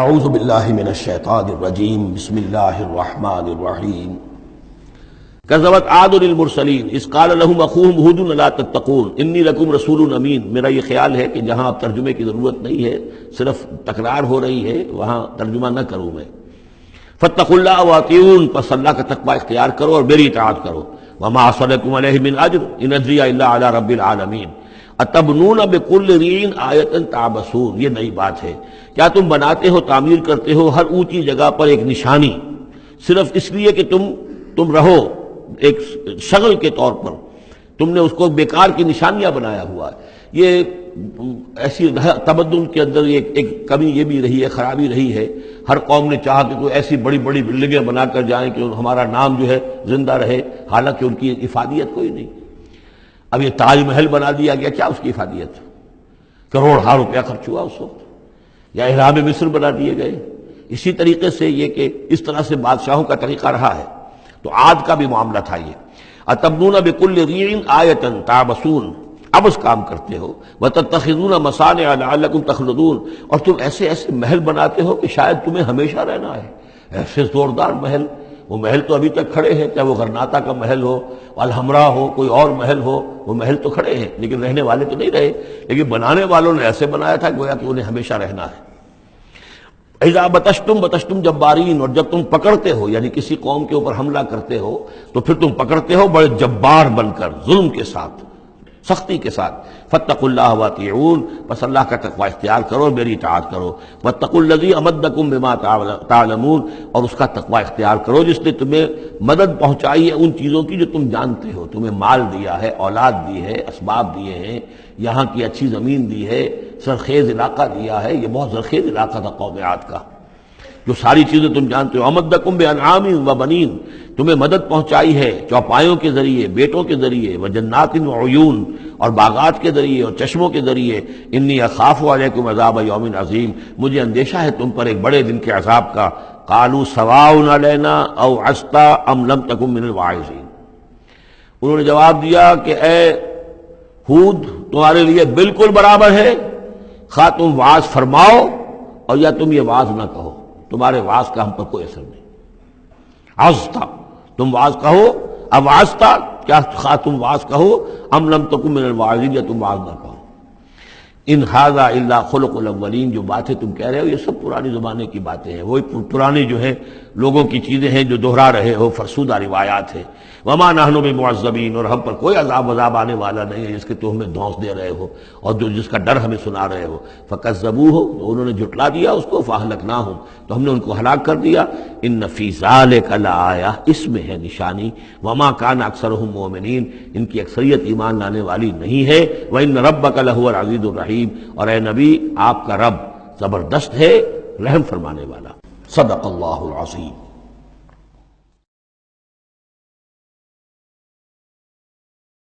اعوذ باللہ من الشیطان الرجیم بسم اللہ الرحمن الرحیم کذبت عاد المرسلین اذ قال لهم اخوهم ہود لا تتقون انی لکم رسول امین۔ میرا یہ خیال ہے کہ جہاں اب ترجمے کی ضرورت نہیں ہے، صرف تکرار ہو رہی ہے، وہاں ترجمہ نہ کروں میں۔ فاتقوا اللہ واطیعون، پس اللہ کا تقوی اختیار کرو اور میری اطاعت کرو۔ وما اسألکم علیہ من اجر ان اجری الا علی رب العالمین اتبنون بکل ریع آیۃ تعبثون۔ یہ نئی بات ہے، کیا تم بناتے ہو، تعمیر کرتے ہو ہر اونچی جگہ پر ایک نشانی، صرف اس لیے کہ تم رہو ایک شغل کے طور پر، تم نے اس کو بیکار کی نشانیاں بنایا ہوا ہے۔ یہ ایسی تمدن کے اندر ایک کمی یہ بھی رہی ہے، خرابی رہی ہے۔ ہر قوم نے چاہا کہ کوئی ایسی بڑی بڑی بلڈنگیں بنا کر جائیں کہ ہمارا نام جو ہے زندہ رہے، حالانکہ ان کی افادیت کوئی نہیں۔ اب یہ تاج محل بنا دیا گیا، کیا اس کی افادیت؟ کروڑ روپیہ خرچ ہوا اس وقت، یا احرام مصر بنا دیے گئے۔ اسی طریقے سے یہ کہ اس طرح سے بادشاہوں کا طریقہ رہا ہے، تو عاد کا بھی معاملہ تھا یہ۔ اتبنون بکل ریع آیۃ تعبثون، عبث کام کرتے ہو۔ وتتخذون مصانع لعلکم تخلدون، اور تم ایسے ایسے محل بناتے ہو کہ شاید تمہیں ہمیشہ رہنا ہے۔ ایسے زوردار محل، وہ محل تو ابھی تک کھڑے ہیں، چاہے وہ غرناطہ کا محل ہو، الحمرا ہو، کوئی اور محل ہو، وہ محل تو کھڑے ہیں لیکن رہنے والے تو نہیں رہے۔ لیکن بنانے والوں نے ایسے بنایا تھا گویا کہ انہیں ہمیشہ رہنا ہے۔ اذا بطشتم جبارین، اور جب تم پکڑتے ہو، یعنی کسی قوم کے اوپر حملہ کرتے ہو تو پھر تم پکڑتے ہو بڑے جبار بن کر، ظلم کے ساتھ، سختی کے ساتھ۔ فاتقوا اللہ واطیعون، پس اللہ کا تقوی اختیار کرو اور میری اطاعت کرو۔ واتقوا الذی امدکم بما تعلمون، اور اس کا تقوی اختیار کرو جس نے تمہیں مدد پہنچائی ہے ان چیزوں کی جو تم جانتے ہو۔ تمہیں مال دیا ہے، اولاد دی ہے، اسباب دیے ہیں، یہاں کی اچھی زمین دی ہے، زرخیز علاقہ دیا ہے۔ یہ بہت زرخیز علاقہ تھا قوم عاد کا، جو ساری چیزیں تم جانتے ہو۔ امدکم بانعام و بنین، تمہیں مدد پہنچائی ہے چوپایوں کے ذریعے، بیٹوں کے ذریعے، وجنات وعیون، اور باغات کے ذریعے اور چشموں کے ذریعے۔ انی اخاف علیکم عذاب یوم عظیم، مجھے اندیشہ ہے تم پر ایک بڑے دن کے عذاب کا۔ قالوا سواء علینا او عصت ام لم تکن من الواعظین، انہوں نے جواب دیا کہ اے ہود، تمہارے لیے بالکل برابر ہے، خواہ تم واعظ فرماؤ اور یا تم یہ واعظ نہ کہو، تمہارے واعظ کا ہم پر کوئی اثر نہیں۔ عظتا، تم واعظ کہو، اب عظتا، کیا خواہ تم واعظ کہو، ام لم تکن من الواعظین، یا تم واعظ نہ کہو۔ ان ھذا الا خلق الاولین، جو باتیں تم کہہ رہے ہو یہ سب پرانے زمانے کی باتیں ہیں، وہی پرانے جو ہیں لوگوں کی چیزیں ہیں جو دہرا رہے ہو، فرسودہ روایات ہیں۔ وما نحن بمعذبین، اور ہم پر کوئی عذاب آنے والا نہیں ہے جس کے تم ہمیں دھونس دے رہے ہو اور جس کا ڈر ہمیں سنا رہے ہو۔ فکذبوہ، تو انہوں نے جھٹلا دیا اس کو، فاہلکناہم، تو ہم نے ان کو ہلاک کر دیا۔ ان فی ذلک لآیہ، اس میں ہے نشانی۔ وما کان اکثرہم مؤمنین، ان کی اکثریت ایمان لانے والی نہیں ہے۔ وان ربک لہو العزیز الرحیم، اور اے نبی آپ کا رب زبردست ہے، رحم فرمانے والا۔ صدق اللہ العظیم۔